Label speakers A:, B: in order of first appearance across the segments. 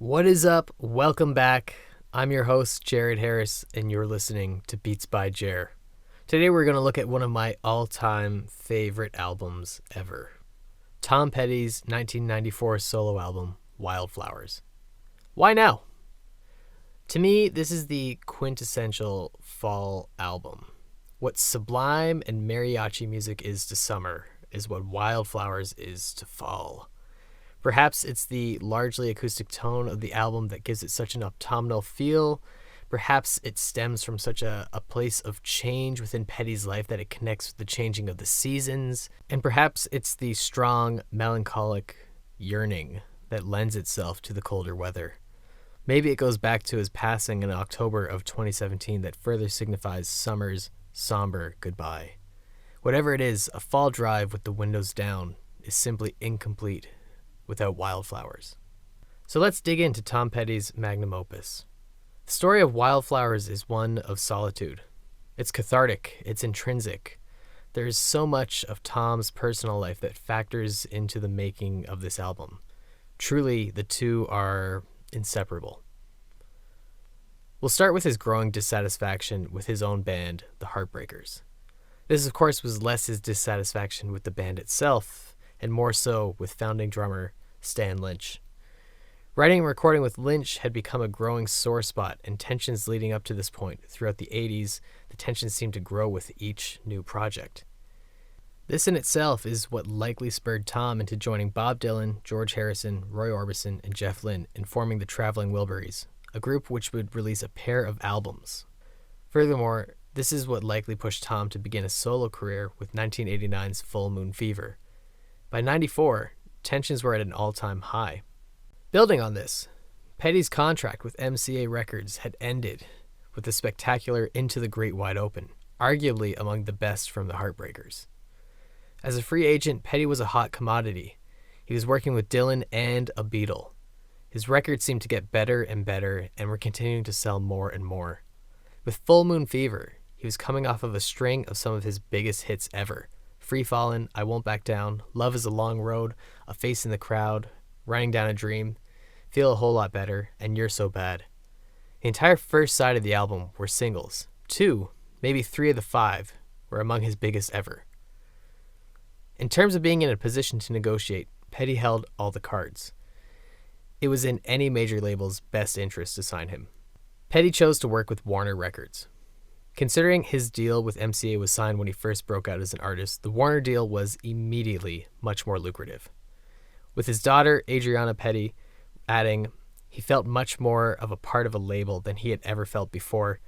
A: What is up? Welcome back. I'm your host, Jared Harris, and you're listening to Beats by Jer. Today we're going to look at one of my all-time favorite albums ever. Tom Petty's 1994 solo album, Wildflowers. Why now? To me, this is the quintessential fall album. What sublime and mariachi music is to summer is what Wildflowers is to fall. Perhaps it's the largely acoustic tone of the album that gives it such an autumnal feel. Perhaps it stems from such a place of change within Petty's life that it connects with the changing of the seasons. And perhaps it's the strong, melancholic yearning that lends itself to the colder weather. Maybe it goes back to his passing in October of 2017 that further signifies summer's somber goodbye. Whatever it is, a fall drive with the windows down is simply incomplete without Wildflowers. So let's dig into Tom Petty's magnum opus. The story of Wildflowers is one of solitude. It's cathartic, it's intrinsic. There is so much of Tom's personal life that factors into the making of this album. Truly, the two are inseparable. We'll start with his growing dissatisfaction with his own band, the Heartbreakers. This, of course, was less his dissatisfaction with the band itself, and more so with founding drummer Stan Lynch. Writing and recording with Lynch had become a growing sore spot, and tensions leading up to this point. Throughout the 80s, the tensions seemed to grow with each new project. This in itself is what likely spurred Tom into joining Bob Dylan, George Harrison, Roy Orbison, and Jeff Lynne in forming the Traveling Wilburys, a group which would release a pair of albums. Furthermore, this is what likely pushed Tom to begin a solo career with 1989's Full Moon Fever. By 94, tensions were at an all-time high. Building on this, Petty's contract with MCA Records had ended with the spectacular Into the Great Wide Open, arguably among the best from the Heartbreakers. As a free agent, Petty was a hot commodity. He was working with Dylan and a Beatle. His records seemed to get better and better and were continuing to sell more and more. With Full Moon Fever, he was coming off of a string of some of his biggest hits ever. Free Fallin', I Won't Back Down, Love is a Long Road, A Face in the Crowd, Writing Down a Dream, Feel a Whole Lot Better, and You're So Bad. The entire first side of the album were singles. 2, maybe 3 of the 5, were among his biggest ever. In terms of being in a position to negotiate, Petty held all the cards. It was in any major label's best interest to sign him. Petty chose to work with Warner Records. Considering his deal with MCA was signed when he first broke out as an artist, the Warner deal was immediately much more lucrative. With his daughter, Adriana Petty, adding, he felt much more of a part of a label than he had ever felt before.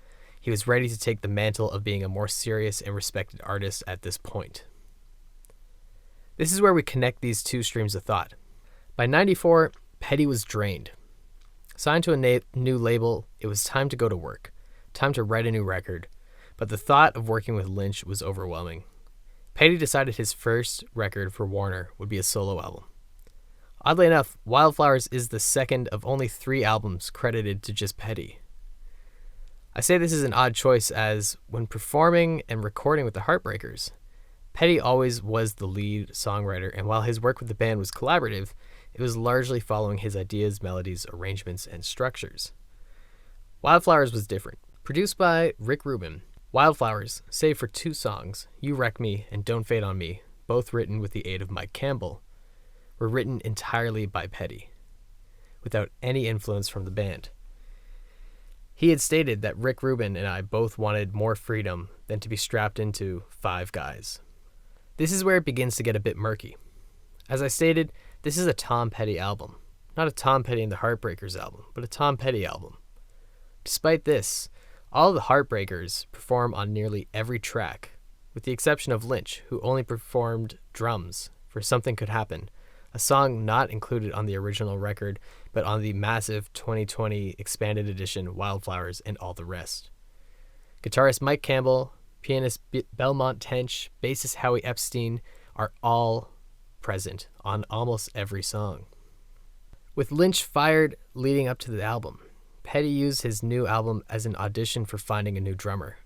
A: He was ready to take the mantle of being a more serious and respected artist at this point. This is where we connect these two streams of thought. By 94, Petty was drained. Signed to a new label, it was time to go to work, time to write a new record. But the thought of working with Lynch was overwhelming. Petty decided his first record for Warner would be a solo album. Oddly enough, Wildflowers is the second of only 3 albums credited to just Petty. I say this is an odd choice as, when performing and recording with the Heartbreakers, Petty always was the lead songwriter, and while his work with the band was collaborative, it was largely following his ideas, melodies, arrangements, and structures. Wildflowers was different. Produced by Rick Rubin, Wildflowers, save for 2 songs, You Wreck Me and Don't Fade on Me, both written with the aid of Mike Campbell, were written entirely by Petty, without any influence from the band. He had stated that Rick Rubin and I both wanted more freedom than to be strapped into 5 guys. This is where it begins to get a bit murky. As I stated, this is a Tom Petty album. Not a Tom Petty and the Heartbreakers album, but a Tom Petty album. Despite this, all of the Heartbreakers perform on nearly every track, with the exception of Lynch, who only performed drums for Something Could Happen, a song not included on the original record, but on the massive 2020 expanded edition Wildflowers and all the rest. Guitarist Mike Campbell, pianist Belmont Tench, bassist Howie Epstein are all present on almost every song. With Lynch fired leading up to the album, Petty used his new album as an audition for finding a new drummer.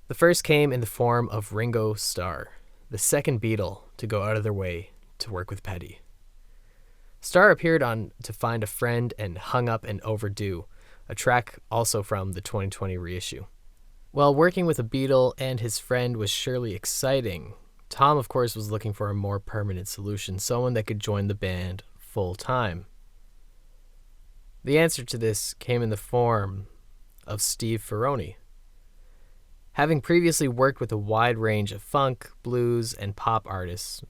A: The first came in the form of Ringo Starr, the second Beatle to go out of their way to work with Petty. Star appeared on To Find a Friend and Hung Up and Overdue, a track also from the 2020 reissue. While working with a Beatle and his friend was surely exciting, Tom, of course, was looking for a more permanent solution, someone that could join the band full time. The answer to this came in the form of Steve Ferrone. Having previously worked with a wide range of funk, blues, and pop artists,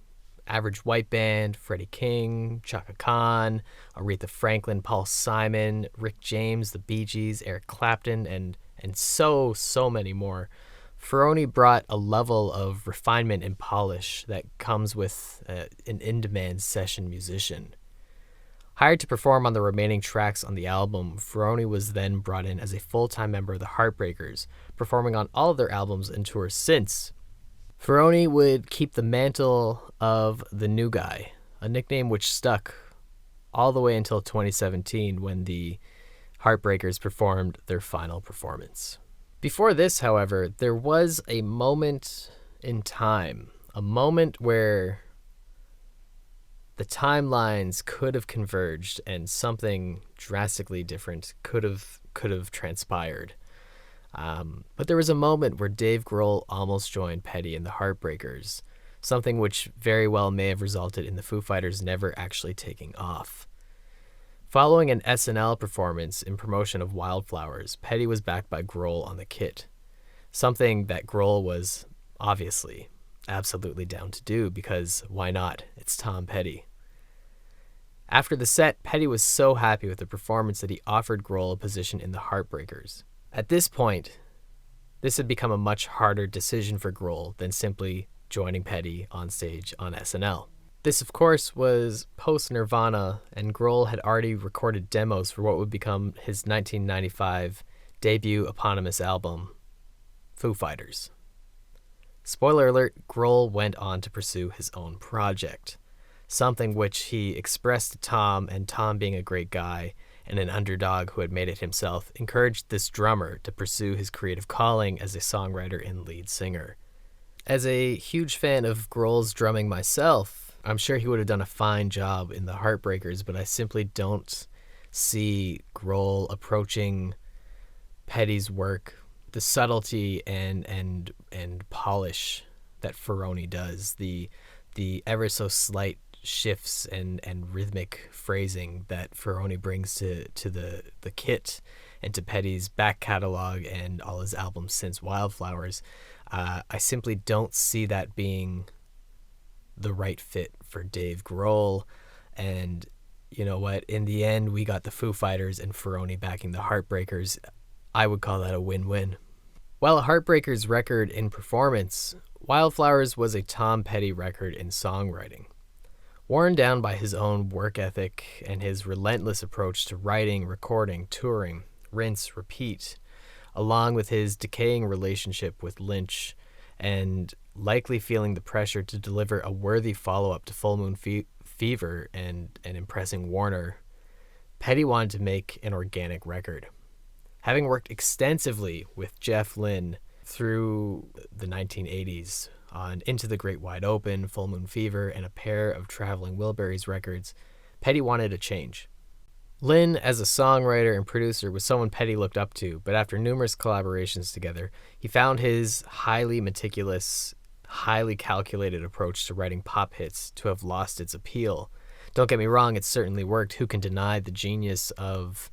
A: Average White Band, Freddie King, Chaka Khan, Aretha Franklin, Paul Simon, Rick James, the Bee Gees, Eric Clapton, and so many more, Ferrone brought a level of refinement and polish that comes with an in-demand session musician. Hired to perform on the remaining tracks on the album, Ferrone was then brought in as a full-time member of the Heartbreakers, performing on all of their albums and tours since. Ferrone would keep the mantle of the new guy, a nickname which stuck all the way until 2017 when the Heartbreakers performed their final performance. Before this, however, there was a moment in time, a moment where the timelines could have converged and something drastically different could have transpired. But there was a moment where Dave Grohl almost joined Petty and the Heartbreakers, something which very well may have resulted in the Foo Fighters never actually taking off. Following an SNL performance in promotion of Wildflowers, Petty was backed by Grohl on the kit, something that Grohl was obviously absolutely down to do because why not? It's Tom Petty. After the set, Petty was so happy with the performance that he offered Grohl a position in the Heartbreakers. At this point, this had become a much harder decision for Grohl than simply joining Petty on stage on SNL. This, of course, was post-Nirvana, and Grohl had already recorded demos for what would become his 1995 debut eponymous album, Foo Fighters. Spoiler alert, Grohl went on to pursue his own project, something which he expressed to Tom, and Tom, being a great guy and an underdog who had made it himself, encouraged this drummer to pursue his creative calling as a songwriter and lead singer. As a huge fan of Grohl's drumming myself, I'm sure he would have done a fine job in the Heartbreakers, but I simply don't see Grohl approaching Petty's work, the subtlety and polish that Ferrone does, the ever so slight shifts and rhythmic phrasing that Ferrone brings to the kit and to Petty's back catalog and all his albums since Wildflowers. I simply don't see that being the right fit for Dave Grohl. And you know what? In the end, we got the Foo Fighters and Ferrone backing the Heartbreakers. I would call that a win-win. While a Heartbreakers record in performance, Wildflowers was a Tom Petty record in songwriting. Worn down by his own work ethic and his relentless approach to writing, recording, touring, rinse, repeat, along with his decaying relationship with Lynch and likely feeling the pressure to deliver a worthy follow-up to Full Moon Fever and impressing Warner, Petty wanted to make an organic record. Having worked extensively with Jeff Lynne through the 1980s on Into the Great Wide Open, Full Moon Fever, and a pair of Traveling Wilburys records, Petty wanted a change. Lynne, as a songwriter and producer, was someone Petty looked up to, but after numerous collaborations together, he found his highly meticulous, highly calculated approach to writing pop hits to have lost its appeal. Don't get me wrong, it certainly worked. Who can deny the genius of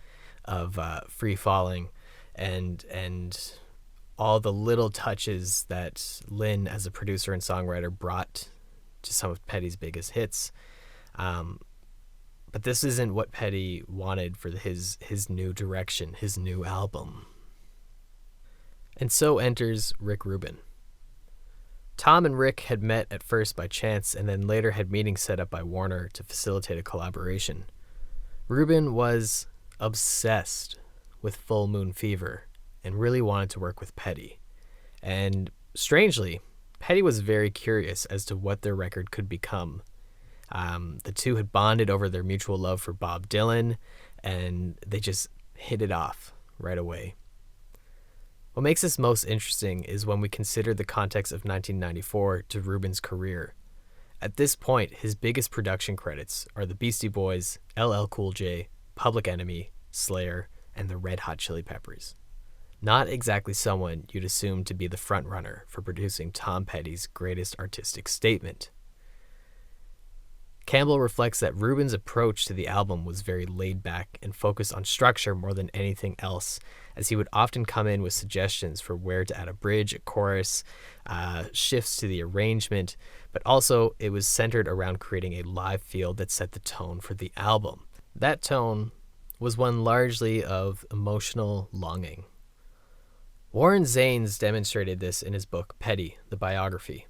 A: Free Falling and all the little touches that Lynne, as a producer and songwriter, brought to some of Petty's biggest hits. But this isn't what Petty wanted for his new direction, his new album. And so enters Rick Rubin. Tom and Rick had met at first by chance and then later had meetings set up by Warner to facilitate a collaboration. Rubin was obsessed with Full Moon Fever and really wanted to work with Petty. And strangely, Petty was very curious as to what their record could become. The two had bonded over their mutual love for Bob Dylan, and they just hit it off right away. What makes this most interesting is when we consider the context of 1994 to Rubin's career. At this point, his biggest production credits are the Beastie Boys, LL Cool J, Public Enemy, Slayer, and the Red Hot Chili Peppers. Not exactly someone you'd assume to be the frontrunner for producing Tom Petty's greatest artistic statement. Campbell reflects that Rubin's approach to the album was very laid back and focused on structure more than anything else, as he would often come in with suggestions for where to add a bridge, a chorus, shifts to the arrangement, but also it was centered around creating a live feel that set the tone for the album. That tone was one largely of emotional longing. Warren Zanes demonstrated this in his book Petty, the Biography.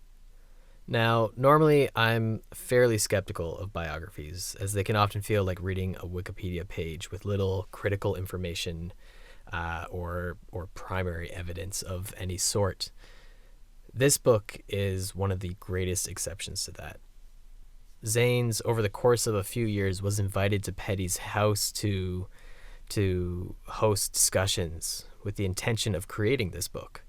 A: Now, normally I'm fairly skeptical of biographies, as they can often feel like reading a Wikipedia page with little critical information or primary evidence of any sort. This book is one of the greatest exceptions to that. Zanes, over the course of a few years, was invited to Petty's house to host discussions with the intention of creating this book.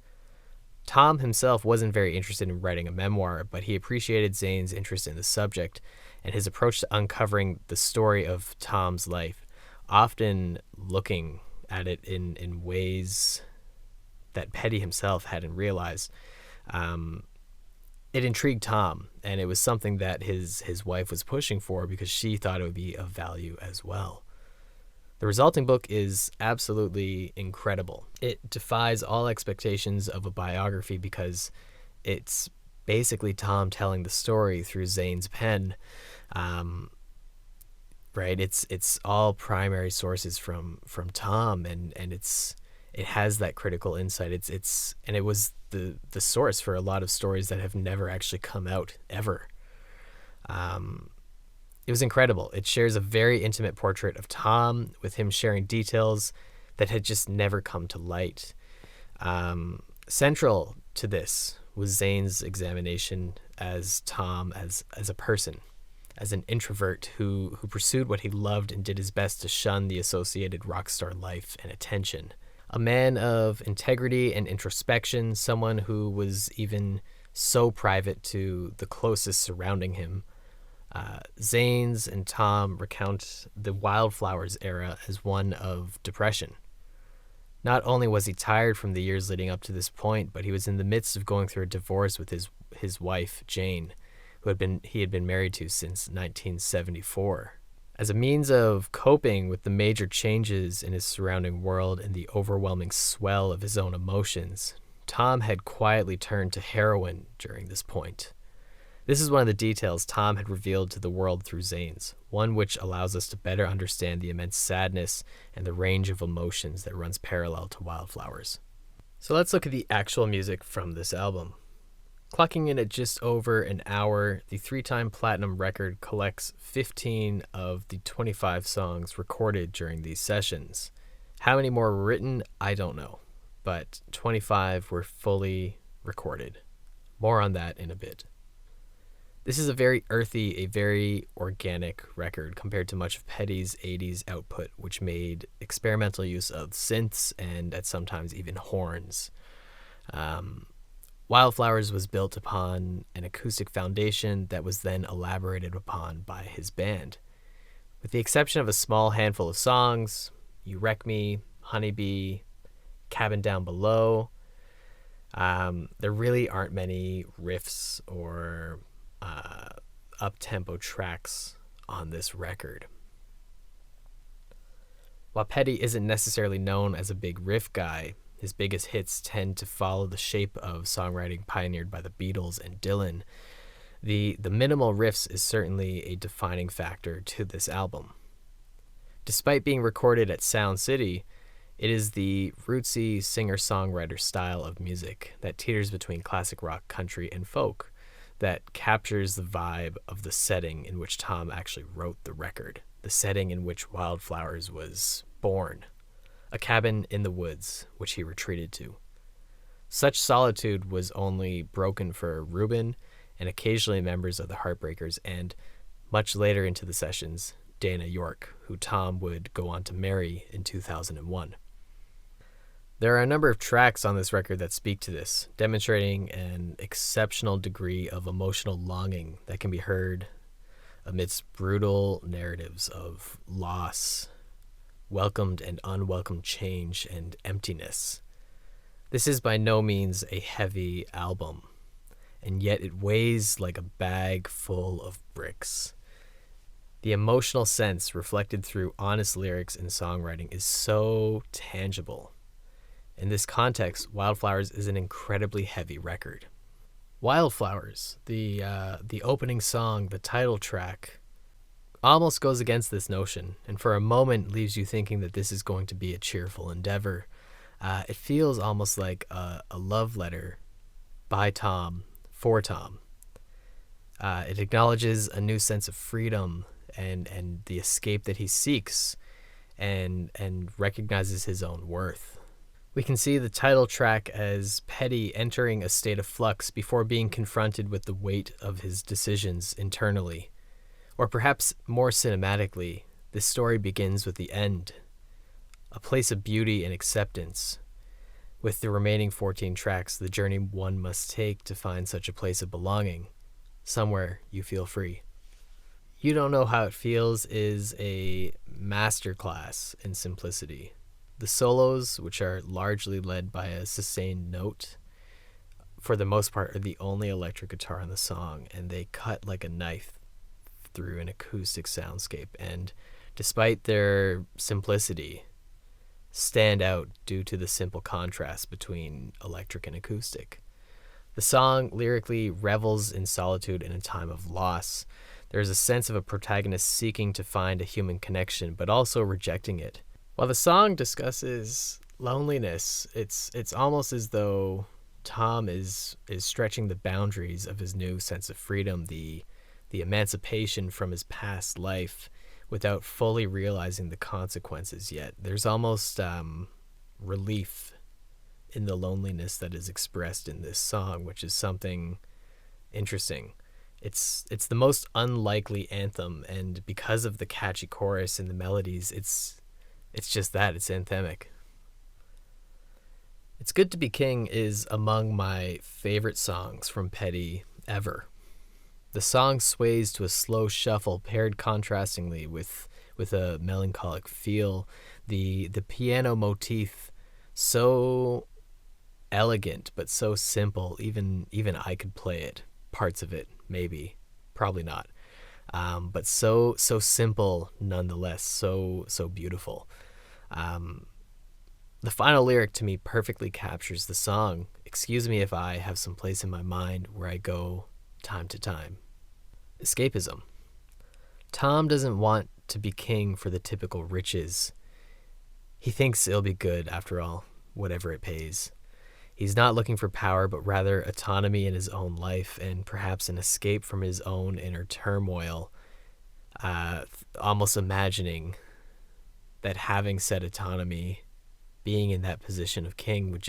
A: Tom himself wasn't very interested in writing a memoir, but he appreciated Zane's interest in the subject and his approach to uncovering the story of Tom's life, often looking at it in ways that Petty himself hadn't realized. It intrigued Tom, and it was something that his wife was pushing for because she thought it would be of value as well. The resulting book is absolutely incredible. It defies all expectations of a biography because it's basically Tom telling the story through Zane's pen. Right? It's all primary sources from Tom, and it has that critical insight. And it was the source for a lot of stories that have never actually come out ever. It was incredible. It shares a very intimate portrait of Tom, with him sharing details that had just never come to light. Central to this was Zane's examination as Tom as a person, as an introvert who pursued what he loved and did his best to shun the associated rock star life and attention. A man of integrity and introspection, someone who was even so private to the closest surrounding him. Zanes and Tom recount the Wildflowers era as one of depression. Not only was he tired from the years leading up to this point, but he was in the midst of going through a divorce with his wife, Jane, who he had been married to since 1974. As a means of coping with the major changes in his surrounding world and the overwhelming swell of his own emotions, Tom had quietly turned to heroin during this point. This is one of the details Tom had revealed to the world through Zanes, one which allows us to better understand the immense sadness and the range of emotions that runs parallel to Wildflowers. So let's look at the actual music from this album. Clocking in at just over an hour, the 3-time platinum record collects 15 of the 25 songs recorded during these sessions. How many more were written, I don't know, but 25 were fully recorded. More on that in a bit. This is a very earthy, a very organic record compared to much of Petty's 80s output, which made experimental use of synths and at sometimes even horns. Wildflowers was built upon an acoustic foundation that was then elaborated upon by his band. With the exception of a small handful of songs, You Wreck Me, Honeybee, Cabin Down Below, there really aren't many riffs or up-tempo tracks on this record. While Petty isn't necessarily known as a big riff guy, his biggest hits tend to follow the shape of songwriting pioneered by the Beatles and Dylan. The minimal riffs is certainly a defining factor to this album. Despite being recorded at Sound City, it is the rootsy singer-songwriter style of music that teeters between classic rock, country, and folk that captures the vibe of the setting in which Tom actually wrote the record, the setting in which Wildflowers was born, a cabin in the woods which he retreated to. Such solitude was only broken for Rubin and occasionally members of the Heartbreakers and, much later into the sessions, Dana York, who Tom would go on to marry in 2001. There are a number of tracks on this record that speak to this, demonstrating an exceptional degree of emotional longing that can be heard amidst brutal narratives of loss, welcomed and unwelcomed change, and emptiness. This is by no means a heavy album, and yet it weighs like a bag full of bricks. The emotional sense reflected through honest lyrics and songwriting is so tangible. In this context, Wildflowers is an incredibly heavy record. Wildflowers, the opening song, the title track, almost goes against this notion, and for a moment leaves you thinking that this is going to be a cheerful endeavor. It feels almost like a love letter by Tom for Tom. It acknowledges a new sense of freedom and the escape that he seeks, and recognizes his own worth. We can see the title track as Petty entering a state of flux before being confronted with the weight of his decisions internally. Or perhaps more cinematically, this story begins with the end, a place of beauty and acceptance. With the remaining 14 tracks, the journey one must take to find such a place of belonging, somewhere you feel free. You Don't Know How It Feels is a masterclass in simplicity. The solos, which are largely led by a sustained note, for the most part are the only electric guitar on the song, and they cut like a knife through an acoustic soundscape, and despite their simplicity, stand out due to the simple contrast between electric and acoustic. The song lyrically revels in solitude in a time of loss. There's a sense of a protagonist seeking to find a human connection, but also rejecting it. While the song discusses loneliness, it's almost as though Tom is stretching the boundaries of his new sense of freedom, the emancipation from his past life, without fully realizing the consequences yet. There's almost relief in the loneliness that is expressed in this song, which is something interesting. It's the most unlikely anthem, and because of the catchy chorus and the melodies, it's just that, it's anthemic. It's Good to Be King is among my favorite songs from Petty ever. The song sways to a slow shuffle paired contrastingly with a melancholic feel. The piano motif, so elegant but so simple, even I could play it, parts of it, maybe, probably not. But so simple nonetheless, so beautiful. The final lyric to me perfectly captures the song. Excuse me if I have some place in my mind where I go time to time. Escapism. Tom doesn't want to be king for the typical riches. He thinks it'll be good after all, whatever it pays. He's not looking for power, but rather autonomy in his own life and perhaps an escape from his own inner turmoil, almost imagining that having said autonomy, being in that position of king would